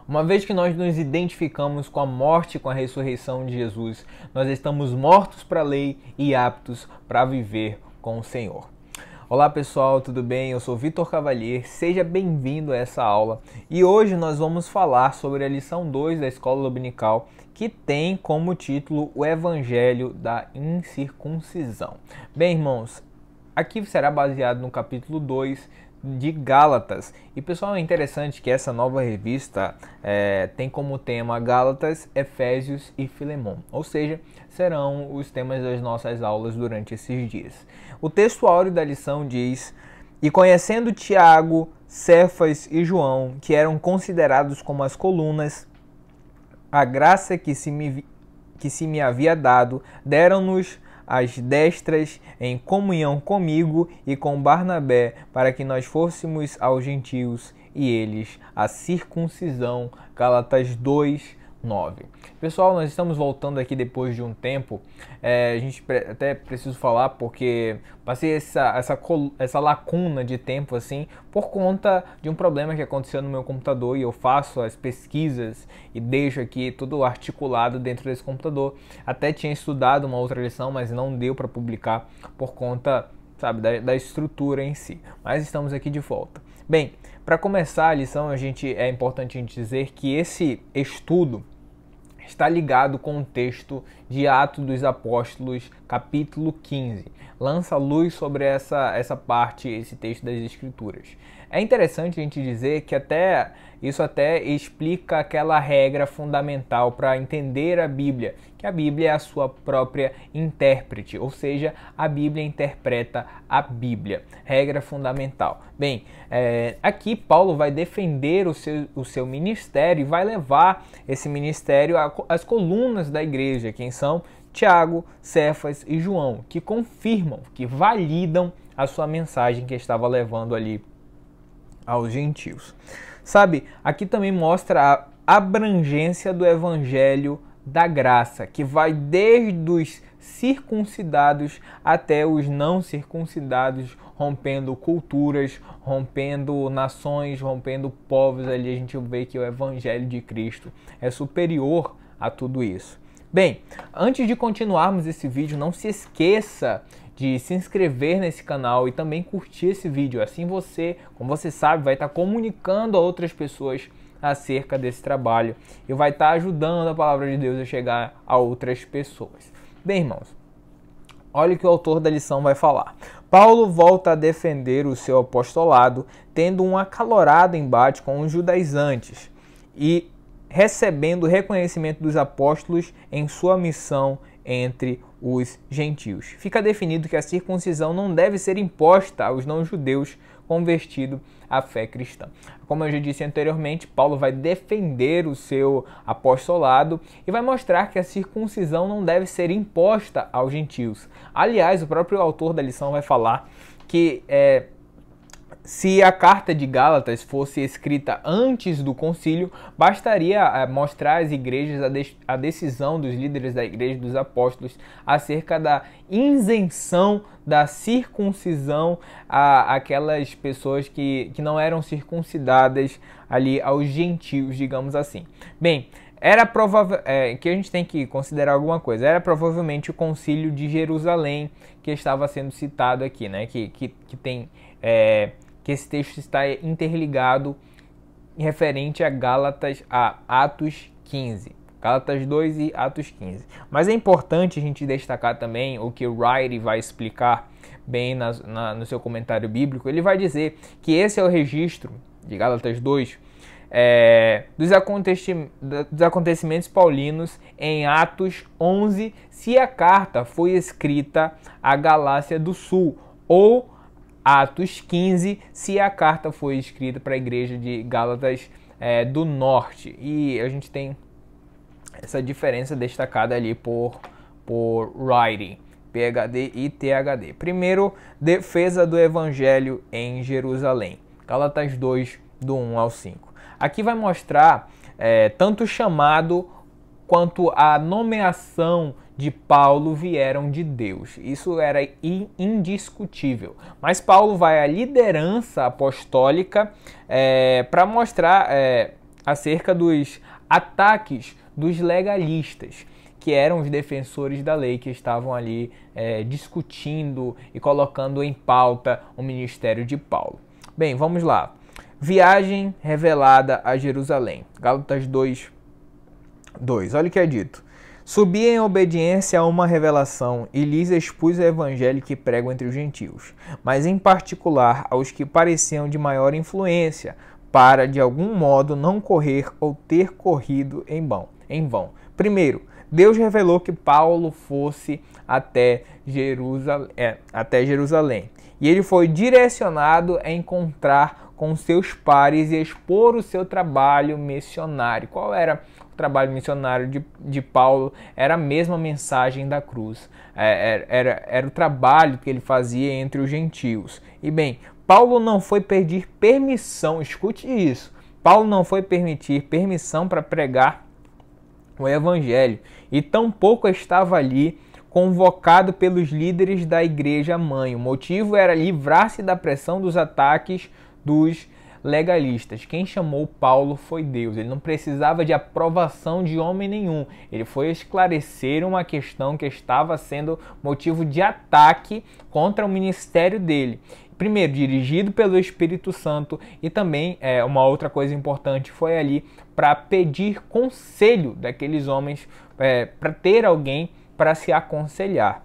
Uma vez que nós nos identificamos com a morte e com a ressurreição de Jesus, nós estamos mortos para a lei e aptos para viver com o Senhor. Olá pessoal, tudo bem? Eu sou Vitor Cavalier, seja bem-vindo a essa aula e hoje nós vamos falar sobre a lição 2 da Escola Dominical, que tem como título o Evangelho da Incircuncisão. Bem, irmãos, aqui será baseado no capítulo 2 de Gálatas. E pessoal, é interessante que essa nova revista tem como tema Gálatas, Efésios e Filemon, ou seja, serão os temas das nossas aulas durante esses dias. O texto áureo da lição diz: "E conhecendo Tiago, Cefas e João, que eram considerados como as colunas, a graça que se me havia dado, deram-nos as destras em comunhão comigo e com Barnabé, para que nós fôssemos aos gentios e eles a circuncisão." Gálatas 2:9. Pessoal, nós estamos voltando aqui depois de um tempo. A gente até preciso falar porque passei essa lacuna de tempo assim por conta de um problema que aconteceu no meu computador, e eu faço as pesquisas e deixo aqui tudo articulado dentro desse computador. Até tinha estudado uma outra lição, mas não deu para publicar por conta, sabe, da estrutura em si. Mas estamos aqui de volta. Bem, para começar a lição, é importante a gente dizer que esse estudo está ligado com o texto de Atos dos Apóstolos, capítulo 15. Lança luz sobre essa parte, esse texto das Escrituras. É interessante a gente dizer que isso até explica aquela regra fundamental para entender a Bíblia, que a Bíblia é a sua própria intérprete, ou seja, a Bíblia interpreta a Bíblia. Regra fundamental. Bem, aqui Paulo vai defender o seu ministério e vai levar esse ministério às colunas da igreja, quem são Tiago, Cefas e João, que confirmam, que validam a sua mensagem que estava levando ali aos gentios. Sabe, aqui também mostra a abrangência do evangelho da graça, que vai desde os circuncidados até os não circuncidados, rompendo culturas, rompendo nações, rompendo povos. Ali a gente vê que o evangelho de Cristo é superior a tudo isso. Bem, antes de continuarmos esse vídeo, não se esqueça de se inscrever nesse canal e também curtir esse vídeo. Assim você, como você sabe, vai estar comunicando a outras pessoas acerca desse trabalho e vai estar ajudando a palavra de Deus a chegar a outras pessoas. Bem, irmãos, olha o que o autor da lição vai falar. Paulo volta a defender o seu apostolado, tendo um acalorado embate com os judaizantes e recebendo o reconhecimento dos apóstolos em sua missão entre os gentios. Fica definido que a circuncisão não deve ser imposta aos não-judeus convertidos à fé cristã. Como eu já disse anteriormente, Paulo vai defender o seu apostolado e vai mostrar que a circuncisão não deve ser imposta aos gentios. Aliás, o próprio autor da lição vai falar que se a carta de Gálatas fosse escrita antes do concílio, bastaria mostrar às igrejas a decisão dos líderes da igreja dos apóstolos acerca da isenção da circuncisão àquelas pessoas que não eram circuncidadas ali aos gentios, digamos assim. Bem, era provável que a gente tem que considerar alguma coisa. Era provavelmente o concílio de Jerusalém que estava sendo citado aqui, né? Que tem que esse texto está interligado referente a Atos 15. Gálatas 2 e Atos 15. Mas é importante a gente destacar também o que o Wright vai explicar bem no seu comentário bíblico. Ele vai dizer que esse é o registro de Gálatas 2 dos acontecimentos paulinos em Atos 11, se a carta foi escrita à Galácia do Sul, ou Atos 15, se a carta foi escrita para a igreja de Gálatas do Norte. E a gente tem essa diferença destacada ali por Wright, PhD e ThD. Primeiro, defesa do evangelho em Jerusalém. Gálatas 2, do 1 ao 5. Aqui vai mostrar tanto o chamado quanto a nomeação de Paulo vieram de Deus. Isso era indiscutível. Mas Paulo vai à liderança apostólica para mostrar acerca dos ataques dos legalistas, que eram os defensores da lei, que estavam ali discutindo e colocando em pauta o ministério de Paulo. Bem, vamos lá. Viagem revelada a Jerusalém. Gálatas 2, 2. Olha o que é dito. Subi em obediência a uma revelação e lhes expus o evangelho que prego entre os gentios, mas em particular aos que pareciam de maior influência, para de algum modo não correr ou ter corrido em vão. Primeiro, Deus revelou que Paulo fosse até Jerusalém. E ele foi direcionado a encontrar com seus pares e expor o seu trabalho missionário. Qual era o trabalho missionário de Paulo? Era a mesma mensagem da cruz. Era o trabalho que ele fazia entre os gentios. E bem, Paulo não foi pedir permissão, escute isso. Paulo não foi permitir permissão para pregar o evangelho. E tampouco estava ali convocado pelos líderes da igreja mãe. O motivo era livrar-se da pressão dos ataques dos legalistas. Quem chamou Paulo foi Deus. Ele não precisava de aprovação de homem nenhum. Ele foi esclarecer uma questão que estava sendo motivo de ataque contra o ministério dele. Primeiro, dirigido pelo Espírito Santo, e também uma outra coisa importante foi ali para pedir conselho daqueles homens, para ter alguém para se aconselhar.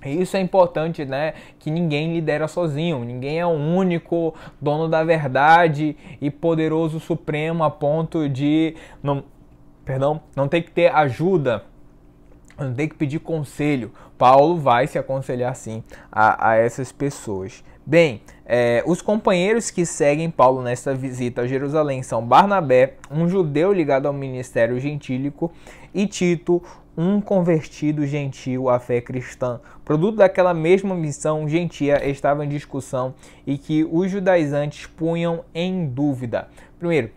E isso é importante, né? Que ninguém lidera sozinho, ninguém é o único dono da verdade e poderoso supremo a ponto de não ter que ter ajuda, não ter que pedir conselho. Paulo vai se aconselhar sim a essas pessoas. Bem, os companheiros que seguem Paulo nesta visita a Jerusalém são Barnabé, um judeu ligado ao ministério gentílico, e Tito, um convertido gentio à fé cristã. Produto daquela mesma missão gentia estava em discussão e que os judaizantes punham em dúvida. Primeiro,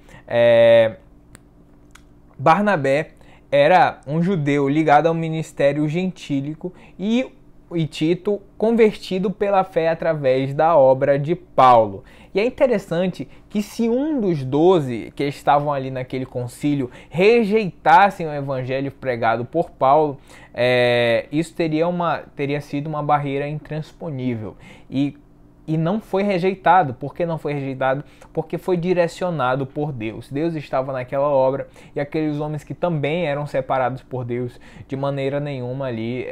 Barnabé era um judeu ligado ao ministério gentílico e Tito convertido pela fé através da obra de Paulo. E é interessante que se um dos 12 que estavam ali naquele concílio rejeitassem o evangelho pregado por Paulo, isso teria sido uma barreira intransponível. E não foi rejeitado. Por que não foi rejeitado? Porque foi direcionado por Deus. Deus estava naquela obra e aqueles homens que também eram separados por Deus de maneira nenhuma ali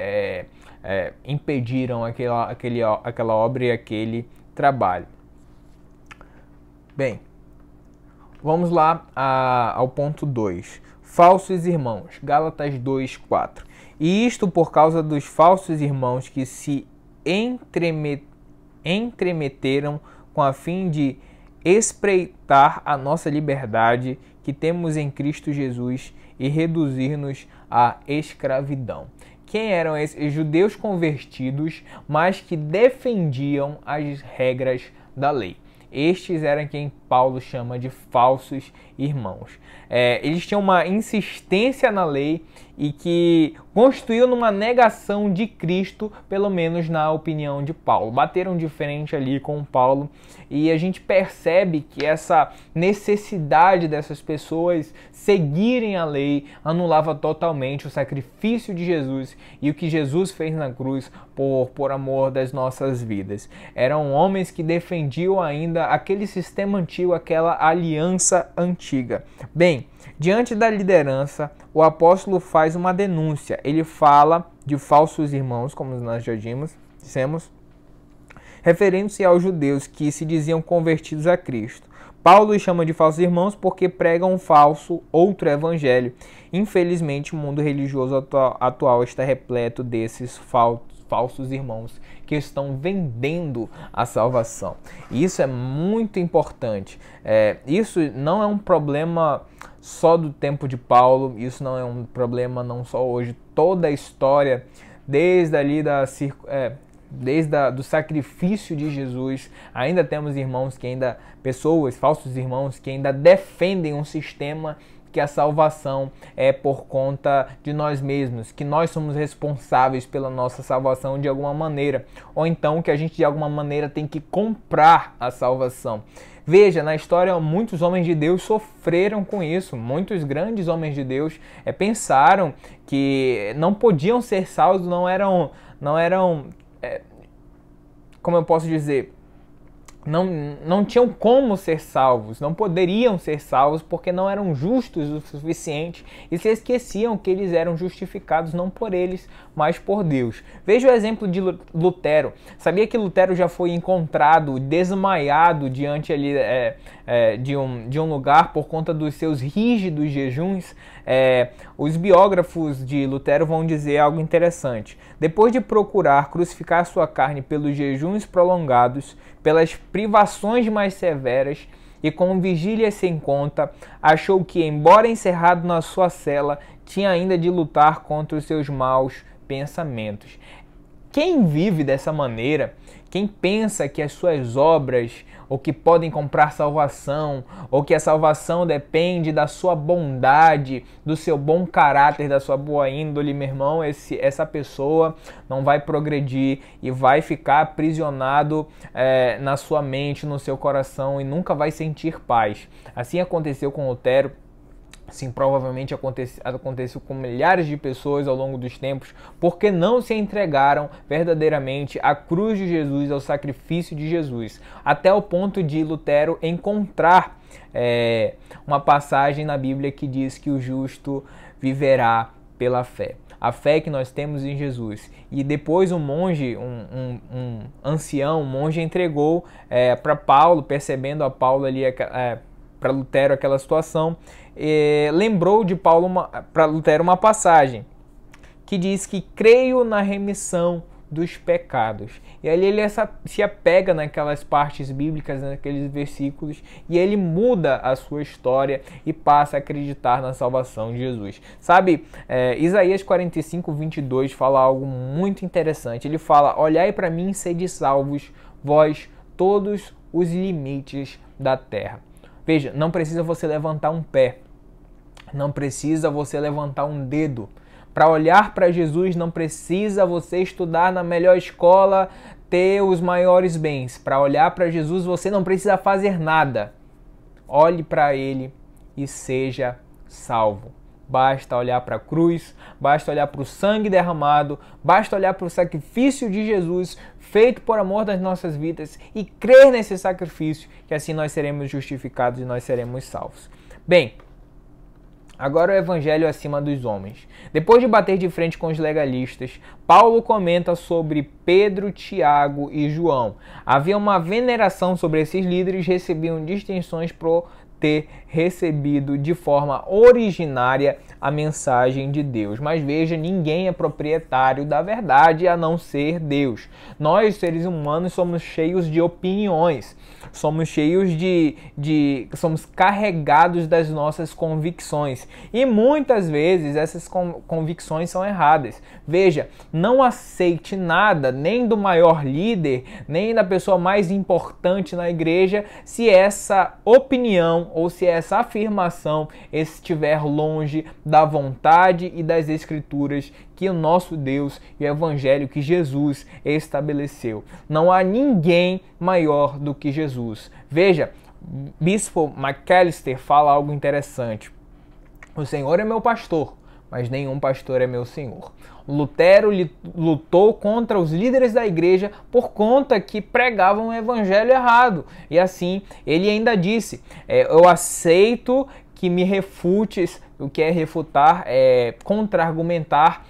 impediram aquela obra e aquele trabalho. Bem, vamos lá ao ponto 2. Falsos irmãos. Gálatas 2, 4. E isto por causa dos falsos irmãos que se entremeteram com a fim de espreitar a nossa liberdade que temos em Cristo Jesus e reduzir-nos à escravidão. Quem eram esses judeus convertidos, mas que defendiam as regras da lei? Estes eram quem Paulo chama de falsos irmãos. Eles tinham uma insistência na lei e que constituiu numa negação de Cristo, pelo menos na opinião de Paulo. Bateram de frente ali com Paulo e a gente percebe que essa necessidade dessas pessoas seguirem a lei anulava totalmente o sacrifício de Jesus e o que Jesus fez na cruz por amor das nossas vidas. Eram homens que defendiam ainda aquele sistema antigo, aquela aliança antiga. Bem, diante da liderança, o apóstolo faz uma denúncia. Ele fala de falsos irmãos, como nós já dissemos, referindo-se aos judeus que se diziam convertidos a Cristo. Paulo os chama de falsos irmãos porque pregam um falso outro evangelho. Infelizmente, o mundo religioso atual está repleto desses falsos irmãos que estão vendendo a salvação. E isso é muito importante. Isso não é um problema só do tempo de Paulo, isso não é um problema não só hoje. Toda a história, desde ali do sacrifício de Jesus, ainda temos irmãos que falsos irmãos que ainda defendem um sistema que a salvação é por conta de nós mesmos, que nós somos responsáveis pela nossa salvação de alguma maneira, ou então que a gente de alguma maneira tem que comprar a salvação. Veja, na história muitos homens de Deus sofreram com isso, muitos grandes homens de Deus pensaram que não podiam ser salvos, não eram como eu posso dizer, não tinham como ser salvos, não poderiam ser salvos porque não eram justos o suficiente e se esqueciam que eles eram justificados não por eles, mas por Deus. Veja o exemplo de Lutero. Sabia que Lutero já foi encontrado desmaiado diante ali, de um lugar por conta dos seus rígidos jejuns? Os biógrafos de Lutero vão dizer algo interessante. Depois de procurar crucificar sua carne pelos jejuns prolongados, pelas privações mais severas e com vigílias sem conta, achou que, embora encerrado na sua cela, tinha ainda de lutar contra os seus maus pensamentos. Quem vive dessa maneira, quem pensa que as suas obras ou que podem comprar salvação, ou que a salvação depende da sua bondade, do seu bom caráter, da sua boa índole, meu irmão, essa pessoa não vai progredir e vai ficar aprisionado na sua mente, no seu coração e nunca vai sentir paz. Assim aconteceu com Lutero. Sim, provavelmente aconteceu com milhares de pessoas ao longo dos tempos, porque não se entregaram verdadeiramente à cruz de Jesus, ao sacrifício de Jesus, até o ponto de Lutero encontrar uma passagem na Bíblia que diz que o justo viverá pela fé. A fé que nós temos em Jesus. E depois um monge, um ancião, um monge entregou para Paulo, percebendo a Paulo ali, para Lutero aquela situação, lembrou de Paulo para Lutero uma passagem que diz que creio na remissão dos pecados. E ali ele se apega naquelas partes bíblicas, naqueles versículos, e ele muda a sua história e passa a acreditar na salvação de Jesus. Sabe, Isaías 45, 22 fala algo muito interessante. Ele fala: olhai para mim e sede salvos, vós todos os limites da terra. Veja, não precisa você levantar um pé, não precisa você levantar um dedo. Para olhar para Jesus, não precisa você estudar na melhor escola, ter os maiores bens. Para olhar para Jesus, você não precisa fazer nada. Olhe para Ele e seja salvo. Basta olhar para a cruz, basta olhar para o sangue derramado, basta olhar para o sacrifício de Jesus feito por amor das nossas vidas e crer nesse sacrifício, que assim nós seremos justificados e nós seremos salvos. Bem, agora o evangelho acima dos homens. Depois de bater de frente com os legalistas, Paulo comenta sobre Pedro, Tiago e João. Havia uma veneração sobre esses líderes, recebiam distinções por ter recebido de forma originária a mensagem de Deus. Mas veja, ninguém é proprietário da verdade a não ser Deus. Nós, seres humanos, somos cheios de opiniões, somos cheios somos carregados das nossas convicções. E muitas vezes essas convicções são erradas. Veja, não aceite nada, nem do maior líder, nem da pessoa mais importante na igreja, se essa opinião ou se essa afirmação estiver longe da vontade e das escrituras que o nosso Deus e o evangelho que Jesus estabeleceu. Não há ninguém maior do que Jesus. Veja, Bispo McAllister fala algo interessante. O Senhor é meu pastor, mas nenhum pastor é meu Senhor. Lutero lutou contra os líderes da igreja por conta que pregavam o evangelho errado. E assim, ele ainda disse, eu aceito que me refutes, o que é refutar, contra-argumentar,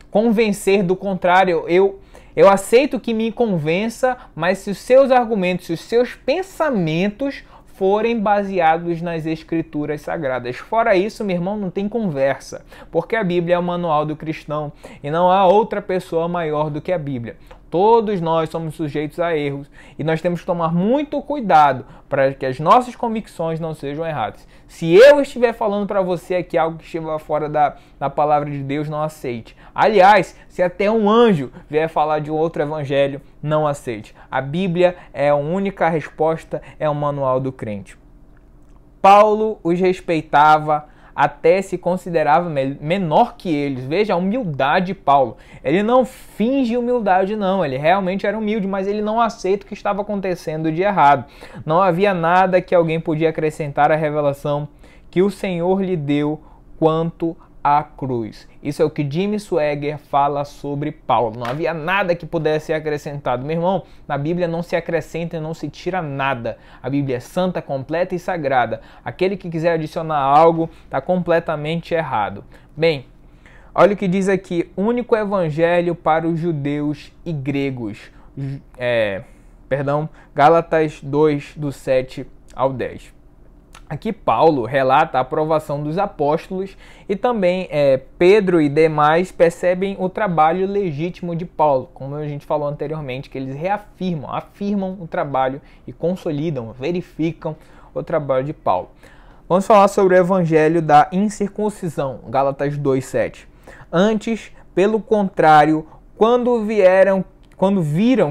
convencer do contrário. Eu aceito que me convença, mas se os seus argumentos, se os seus pensamentos forem baseados nas escrituras sagradas. Fora isso, meu irmão, não tem conversa, porque a Bíblia é o manual do cristão e não há outra pessoa maior do que a Bíblia. Todos nós somos sujeitos a erros e nós temos que tomar muito cuidado para que as nossas convicções não sejam erradas. Se eu estiver falando para você aqui algo que estiver fora da palavra de Deus, não aceite. Aliás, se até um anjo vier falar de um outro evangelho, não aceite. A Bíblia é a única resposta, é o manual do crente. Paulo os respeitava, até se considerava menor que eles. Veja a humildade de Paulo. Ele não finge humildade, não. Ele realmente era humilde, mas ele não aceita o que estava acontecendo de errado. Não havia nada que alguém podia acrescentar à revelação que o Senhor lhe deu quanto à cruz. Isso é o que Jimmy Swaggart fala sobre Paulo. Não havia nada que pudesse ser acrescentado. Meu irmão, na Bíblia não se acrescenta e não se tira nada. A Bíblia é santa, completa e sagrada. Aquele que quiser adicionar algo está completamente errado. Bem, olha o que diz aqui. Único evangelho para os judeus e gregos. Gálatas 2, do 7 ao 10. Aqui Paulo relata a aprovação dos apóstolos e também Pedro e demais percebem o trabalho legítimo de Paulo, como a gente falou anteriormente, que eles afirmam o trabalho e consolidam, verificam o trabalho de Paulo. Vamos falar sobre o evangelho da incircuncisão, Gálatas 2:7. Antes, pelo contrário, quando viram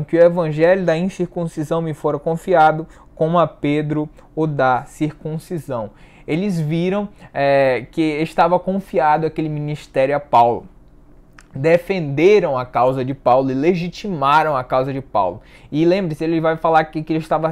que o evangelho da incircuncisão me fora confiado, como a Pedro o da circuncisão. Eles viram que estava confiado aquele ministério a Paulo. Defenderam a causa de Paulo e legitimaram a causa de Paulo. E lembre-se, ele vai falar aqui que ele estava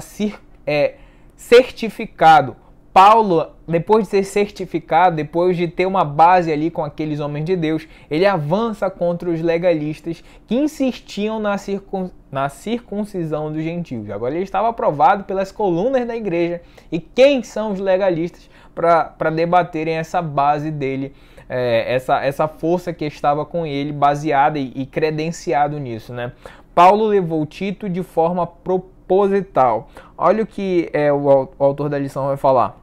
certificado. Paulo, depois de ser certificado, depois de ter uma base ali com aqueles homens de Deus, ele avança contra os legalistas que insistiam na circuncisão dos gentios. Agora ele estava aprovado pelas colunas da igreja. E quem são os legalistas para debaterem essa base dele, essa força que estava com ele, baseada e credenciado nisso, né? Paulo levou Tito de forma proposital. Olha o que o autor da lição vai falar.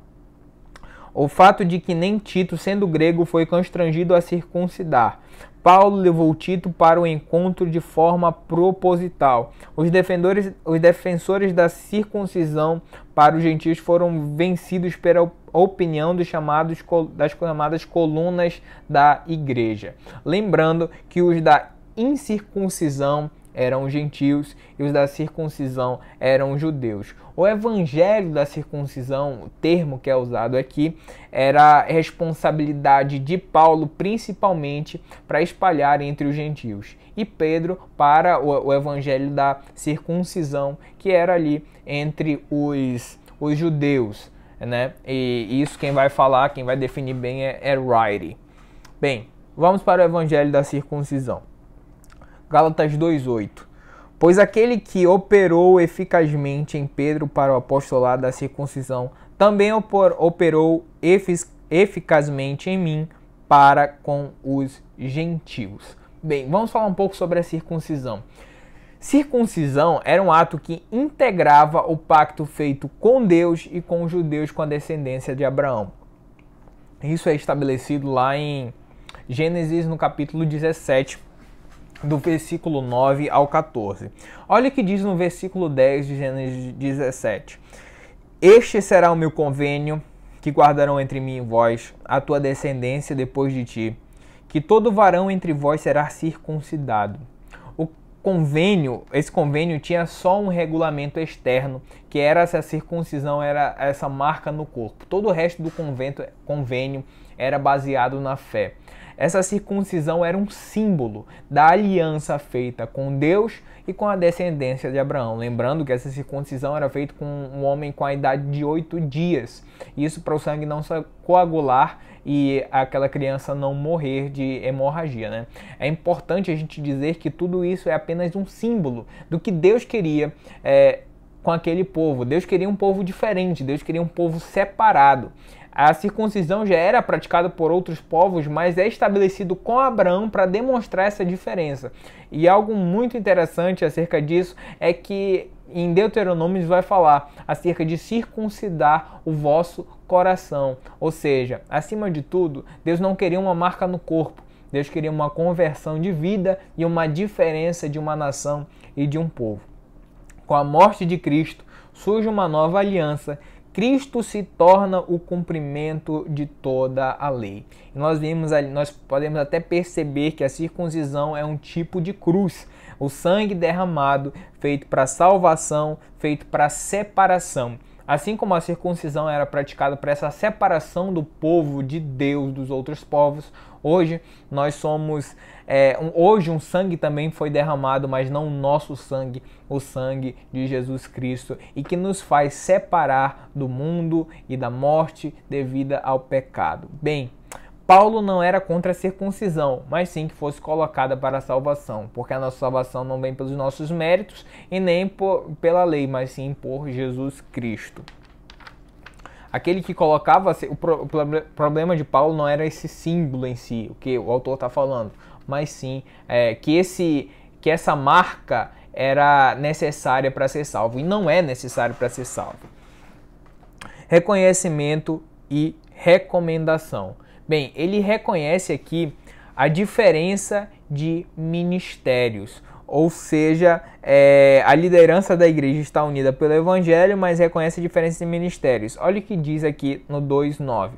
O fato de que nem Tito, sendo grego, foi constrangido a circuncidar. Paulo levou Tito para o encontro de forma proposital. Os defensores da circuncisão para os gentios foram vencidos pela opinião das chamadas colunas da igreja. Lembrando que os da incircuncisão eram gentios e os da circuncisão eram judeus. O evangelho da circuncisão, o termo que é usado aqui, era responsabilidade de Paulo principalmente para espalhar entre os gentios. E Pedro para o evangelho da circuncisão, que era ali entre os judeus, né? E isso quem vai falar, quem vai definir bem é Wright. Bem, vamos para o evangelho da circuncisão. Gálatas 2:8. Pois aquele que operou eficazmente em Pedro para o apostolado da circuncisão, também operou eficazmente em mim para com os gentios. Bem, vamos falar um pouco sobre a circuncisão. Circuncisão era um ato que integrava o pacto feito com Deus e com os judeus com a descendência de Abraão. Isso é estabelecido lá em Gênesis, no capítulo 17, do versículo 9 ao 14. Olha o que diz no versículo 10 de Gênesis 17. Este será o meu convênio que guardarão entre mim e vós, a tua descendência depois de ti, que todo varão entre vós será circuncidado. Esse convênio tinha só um regulamento externo, que era essa circuncisão, era essa marca no corpo. Todo o resto do convênio era baseado na fé. Essa circuncisão era um símbolo da aliança feita com Deus e com a descendência de Abraão. Lembrando que essa circuncisão era feita com um homem com a idade de 8 dias. Isso para o sangue não se coagular e aquela criança não morrer de hemorragia, né? É importante a gente dizer que tudo isso é apenas um símbolo do que Deus queria com aquele povo. Deus queria um povo diferente, Deus queria um povo separado. A circuncisão já era praticada por outros povos, mas é estabelecido com Abraão para demonstrar essa diferença. E algo muito interessante acerca disso é que em Deuteronômio vai falar acerca de circuncidar o vosso coração. Ou seja, acima de tudo, Deus não queria uma marca no corpo. Deus queria uma conversão de vida e uma diferença de uma nação e de um povo. Com a morte de Cristo, surge uma nova aliança. Cristo se torna o cumprimento de toda a lei. E nós podemos até perceber que a circuncisão é um tipo de cruz. O sangue derramado, feito para salvação, feito para separação. Assim como a circuncisão era praticada para essa separação do povo de Deus dos outros povos, hoje nós somos, hoje um sangue também foi derramado, mas não o nosso sangue, o sangue de Jesus Cristo, e que nos faz separar do mundo e da morte devida ao pecado. Bem, Paulo não era contra a circuncisão, mas sim que fosse colocada para a salvação, porque a nossa salvação não vem pelos nossos méritos e nem pela lei, mas sim por Jesus Cristo. Aquele que colocava, o problema de Paulo não era esse símbolo em si, o que o autor está falando, mas sim que essa marca era necessária para ser salvo, e não é necessário para ser salvo. Reconhecimento e recomendação. Bem, ele reconhece aqui a diferença de ministérios, ou seja, a liderança da igreja está unida pelo evangelho, mas reconhece a diferença de ministérios. Olha o que diz aqui no 2:9.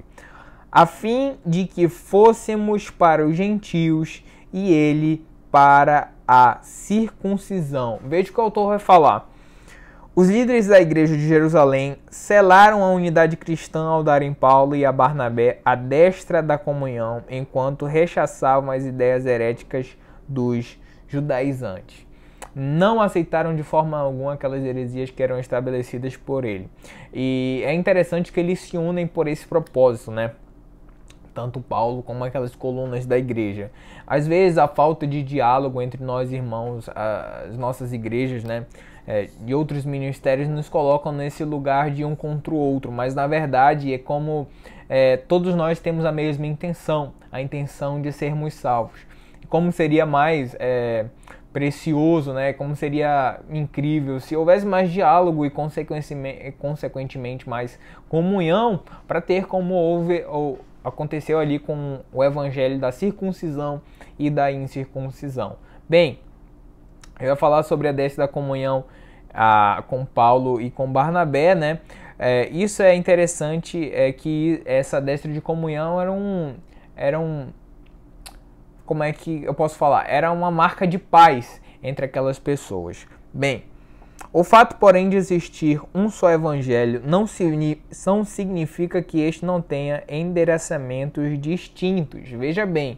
A fim de que fôssemos para os gentios e ele para a circuncisão. Veja o que o autor vai falar. Os líderes da igreja de Jerusalém selaram a unidade cristã ao darem Paulo e a Barnabé a destra da comunhão, enquanto rechaçavam as ideias heréticas dos judaizantes. Não aceitaram de forma alguma aquelas heresias que eram estabelecidas por ele. E é interessante que eles se unem por esse propósito, né? Tanto Paulo como aquelas colunas da igreja. Às vezes a falta de diálogo entre nós irmãos, as nossas igrejas, né, e outros ministérios nos colocam nesse lugar de um contra o outro, mas na verdade é como todos nós temos a mesma intenção, a intenção de sermos salvos. Como seria mais precioso, né, como seria incrível se houvesse mais diálogo e consequentemente mais comunhão, para ter como aconteceu ali com o evangelho da circuncisão e da incircuncisão. Bem, eu ia falar sobre a destra da comunhão com Paulo e com Barnabé, né? Isso é interessante, que essa destra de comunhão era um como é que eu posso falar? Era uma marca de paz entre aquelas pessoas. Bem, o fato, porém, de existir um só evangelho não significa que este não tenha endereçamentos distintos. Veja bem,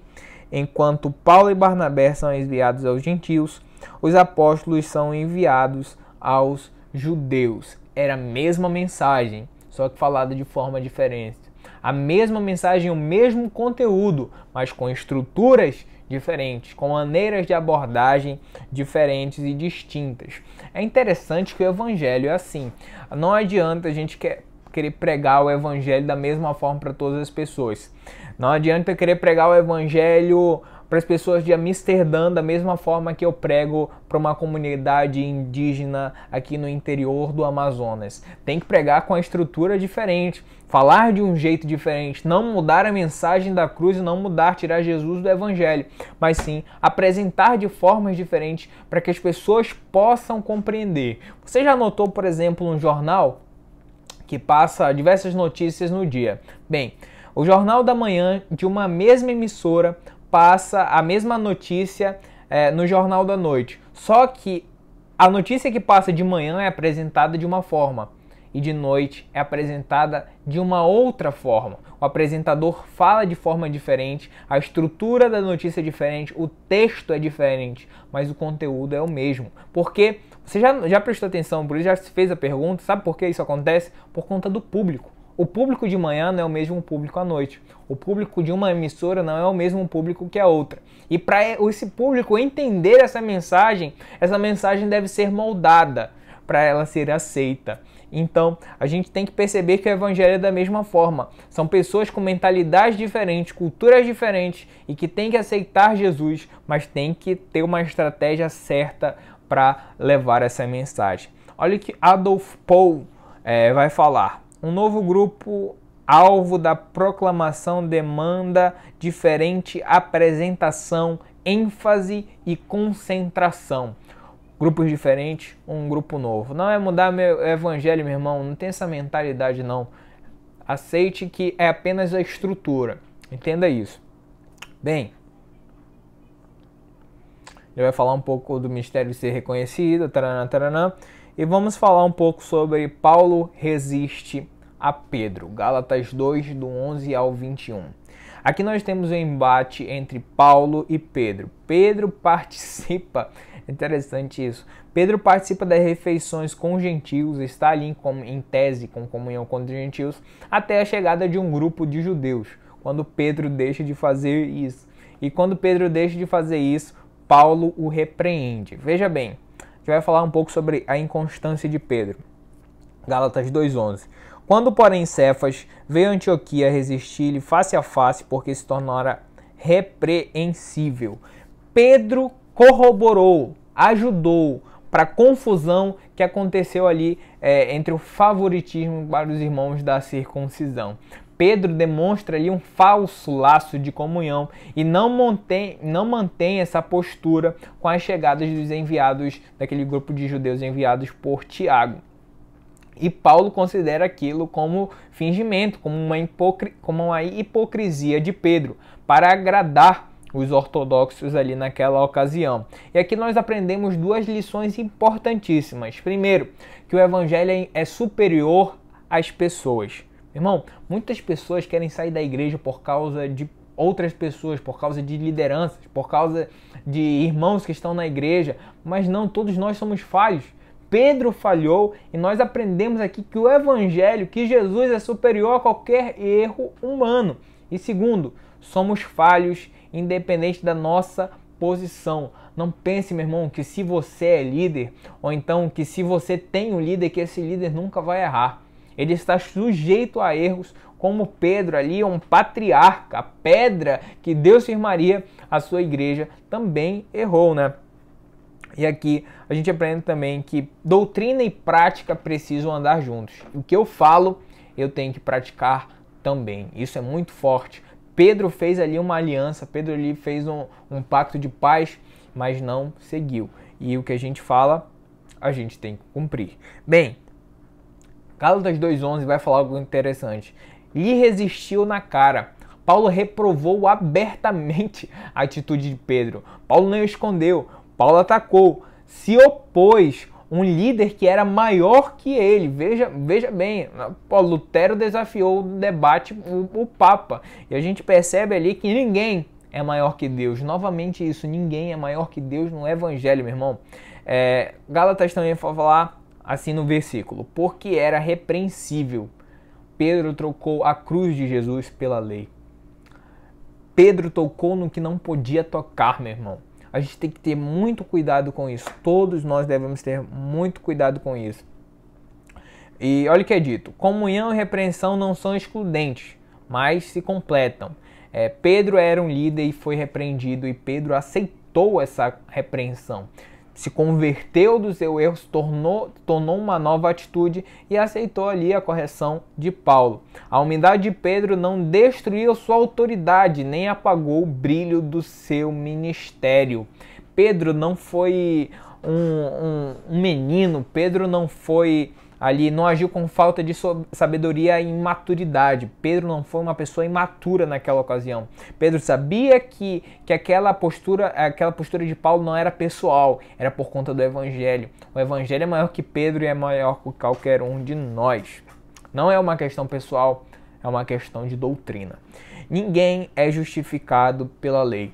enquanto Paulo e Barnabé são enviados aos gentios, os apóstolos são enviados aos judeus. Era a mesma mensagem, só que falada de forma diferente. A mesma mensagem, o mesmo conteúdo, mas com estruturas diferentes, com maneiras de abordagem diferentes e distintas. É interessante que o evangelho é assim. Não adianta a gente querer pregar o evangelho da mesma forma para todas as pessoas. Não adianta querer pregar o evangelho para as pessoas de Amsterdã da mesma forma que eu prego para uma comunidade indígena aqui no interior do Amazonas. Tem que pregar com a estrutura diferente, falar de um jeito diferente, não mudar a mensagem da cruz e não tirar Jesus do evangelho, mas sim apresentar de formas diferentes para que as pessoas possam compreender. Você já notou, por exemplo, um jornal que passa diversas notícias no dia? Bem, o Jornal da Manhã de uma mesma emissora passa a mesma notícia no Jornal da Noite. Só que a notícia que passa de manhã é apresentada de uma forma e de noite é apresentada de uma outra forma. O apresentador fala de forma diferente, a estrutura da notícia é diferente, o texto é diferente, mas o conteúdo é o mesmo. Porque você já prestou atenção, por isso já se fez a pergunta, sabe por que isso acontece? Por conta do público. O público de manhã não é o mesmo público à noite. O público de uma emissora não é o mesmo público que a outra. E para esse público entender essa mensagem deve ser moldada para ela ser aceita. Então, a gente tem que perceber que o evangelho é da mesma forma. São pessoas com mentalidades diferentes, culturas diferentes e que têm que aceitar Jesus, mas tem que ter uma estratégia certa para levar essa mensagem. Olha o que Adolf Paul vai falar. Um novo grupo alvo da proclamação demanda diferente apresentação, ênfase e concentração. Grupos diferentes, um grupo novo. Não é mudar meu evangelho, meu irmão, não tem essa mentalidade não. Aceite que é apenas a estrutura. Entenda isso. Bem, ele vai falar um pouco do mistério de ser reconhecido, taranã, taranã. e vamos falar um pouco sobre Paulo resiste a Pedro. Gálatas 2, do 11 ao 21. Aqui nós temos um embate entre Paulo e Pedro. Pedro participa, interessante isso, Pedro participa das refeições com gentios, está ali em tese com comunhão com os gentios, até a chegada de um grupo de judeus, quando Pedro deixa de fazer isso. E quando Pedro deixa de fazer isso, Paulo o repreende. Veja bem, a gente vai falar um pouco sobre a inconstância de Pedro. Gálatas 2:11. Quando, porém, Cefas veio a Antioquia resistir-lhe face a face, porque se tornara repreensível, Pedro corroborou, ajudou para a confusão que aconteceu ali entre o favoritismo para os irmãos da circuncisão. Pedro demonstra ali um falso laço de comunhão e não mantém essa postura com as chegadas dos enviados, daquele grupo de judeus enviados por Tiago. E Paulo considera aquilo como fingimento, como uma hipocrisia de Pedro, para agradar os ortodoxos ali naquela ocasião. E aqui nós aprendemos duas lições importantíssimas. Primeiro, que o evangelho é superior às pessoas. Irmão, muitas pessoas querem sair da igreja por causa de outras pessoas, por causa de lideranças, por causa de irmãos que estão na igreja, mas não, todos nós somos falhos. Pedro falhou e nós aprendemos aqui que o evangelho, que Jesus é superior a qualquer erro humano. E segundo, somos falhos independente da nossa posição. Não pense, meu irmão, que se você é líder, ou então que se você tem um líder, que esse líder nunca vai errar. Ele está sujeito a erros, como Pedro ali, um patriarca, a pedra que Deus firmaria a sua igreja, também errou, né? E aqui a gente aprende também que doutrina e prática precisam andar juntos. O que eu falo, eu tenho que praticar também. Isso é muito forte. Pedro fez ali uma aliança, Pedro ali fez um pacto de paz, mas não seguiu. E o que a gente fala, a gente tem que cumprir. Bem, Gálatas 2:11 vai falar algo interessante. Lhe resistiu na cara. Paulo reprovou abertamente a atitude de Pedro. Paulo não escondeu. Paulo atacou. Se opôs um líder que era maior que ele. Veja bem, Lutero desafiou o debate o Papa. E a gente percebe ali que ninguém é maior que Deus. Novamente isso, ninguém é maior que Deus no Evangelho, meu irmão. Gálatas também vai falar assim no versículo, porque era repreensível. Pedro trocou a cruz de Jesus pela lei. Pedro tocou no que não podia tocar, meu irmão. A gente tem que ter muito cuidado com isso. Todos nós devemos ter muito cuidado com isso. E olha o que é dito. Comunhão e repreensão não são excludentes, mas se completam. Pedro era um líder e foi repreendido, e Pedro aceitou essa repreensão. Se converteu do seu erro, tornou uma nova atitude e aceitou ali a correção de Paulo. A humildade de Pedro não destruiu sua autoridade, nem apagou o brilho do seu ministério. Pedro não foi um menino, Pedro não foi ali, não agiu com falta de sabedoria e imaturidade. Pedro não foi uma pessoa imatura naquela ocasião. Pedro sabia que aquela postura de Paulo não era pessoal, era por conta do Evangelho. O Evangelho é maior que Pedro e é maior que qualquer um de nós. Não é uma questão pessoal, é uma questão de doutrina. Ninguém é justificado pela lei.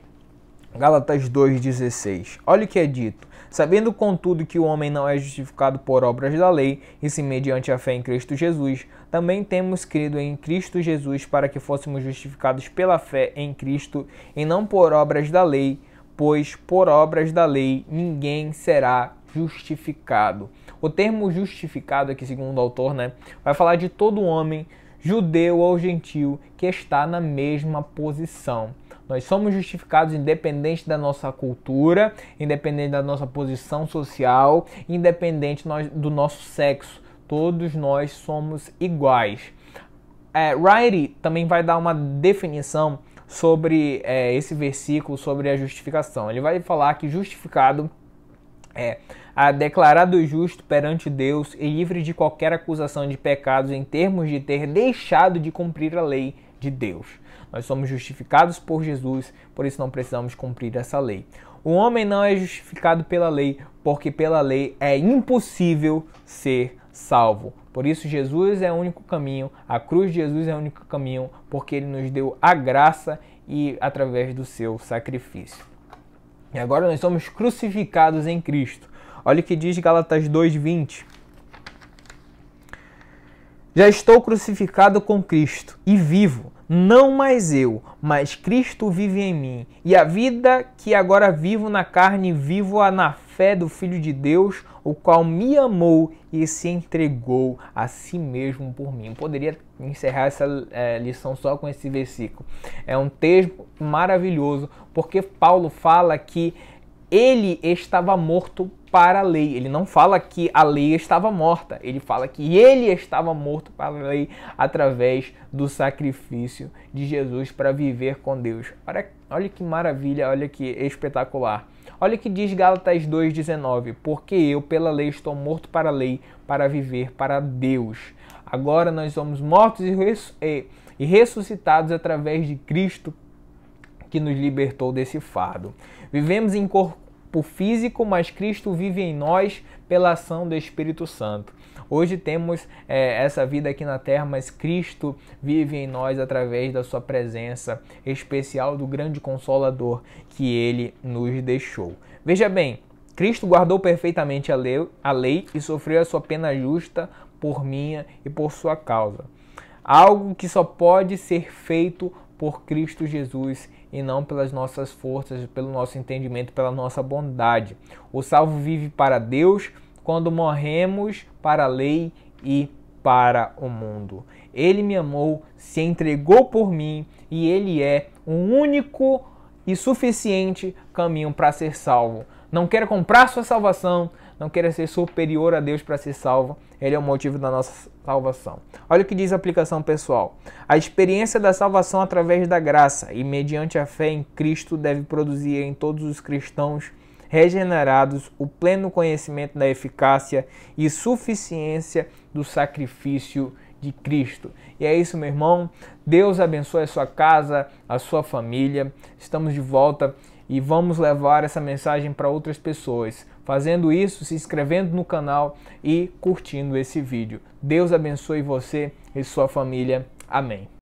Gálatas 2:16. Olha o que é dito. Sabendo, contudo, que o homem não é justificado por obras da lei, e sim mediante a fé em Cristo Jesus, também temos crido em Cristo Jesus para que fôssemos justificados pela fé em Cristo e não por obras da lei, pois por obras da lei ninguém será justificado. O termo justificado aqui, segundo o autor, vai falar de todo homem, judeu ou gentil, que está na mesma posição. Nós somos justificados independente da nossa cultura, independente da nossa posição social, independente do nosso sexo. Todos nós somos iguais. Wright também vai dar uma definição sobre esse versículo, sobre a justificação. Ele vai falar que justificado é declarado justo perante Deus e livre de qualquer acusação de pecados em termos de ter deixado de cumprir a lei de Deus. Nós somos justificados por Jesus, por isso não precisamos cumprir essa lei. O homem não é justificado pela lei, porque pela lei é impossível ser salvo. Por isso Jesus é o único caminho, a cruz de Jesus é o único caminho, porque ele nos deu a graça e através do seu sacrifício. E agora nós somos crucificados em Cristo. Olha o que diz Gálatas 2:20. Já estou crucificado com Cristo e vivo, não mais eu, mas Cristo vive em mim. E a vida que agora vivo na carne, vivo-a na fé do Filho de Deus, o qual me amou e se entregou a si mesmo por mim. Eu poderia encerrar essa lição só com esse versículo. É um texto maravilhoso, porque Paulo fala que ele estava morto para a lei. Ele não fala que a lei estava morta. Ele fala que ele estava morto para a lei através do sacrifício de Jesus para viver com Deus. Olha que maravilha, olha que espetacular. Olha o que diz Gálatas 2:19. Porque eu, pela lei, estou morto para a lei, para viver para Deus. Agora nós somos mortos e ressuscitados através de Cristo, que nos libertou desse fardo. Vivemos em corpo físico, mas Cristo vive em nós pela ação do Espírito Santo. Hoje temos essa vida aqui na terra, mas Cristo vive em nós através da sua presença especial, do grande Consolador que Ele nos deixou. Veja bem, Cristo guardou perfeitamente a lei e sofreu a sua pena justa por minha e por sua causa. Algo que só pode ser feito por Cristo Jesus e não pelas nossas forças, pelo nosso entendimento, pela nossa bondade. O salvo vive para Deus quando morremos para a lei e para o mundo. Ele me amou, se entregou por mim e Ele é o único e suficiente caminho para ser salvo. Não queira comprar sua salvação, não queira ser superior a Deus para ser salvo. Ele é o motivo da nossa salvação. Olha o que diz a aplicação pessoal. A experiência da salvação através da graça e mediante a fé em Cristo deve produzir em todos os cristãos regenerados o pleno conhecimento da eficácia e suficiência do sacrifício de Cristo. E é isso, meu irmão. Deus abençoe a sua casa, a sua família. Estamos de volta e vamos levar essa mensagem para outras pessoas. Fazendo isso, se inscrevendo no canal e curtindo esse vídeo. Deus abençoe você e sua família. Amém.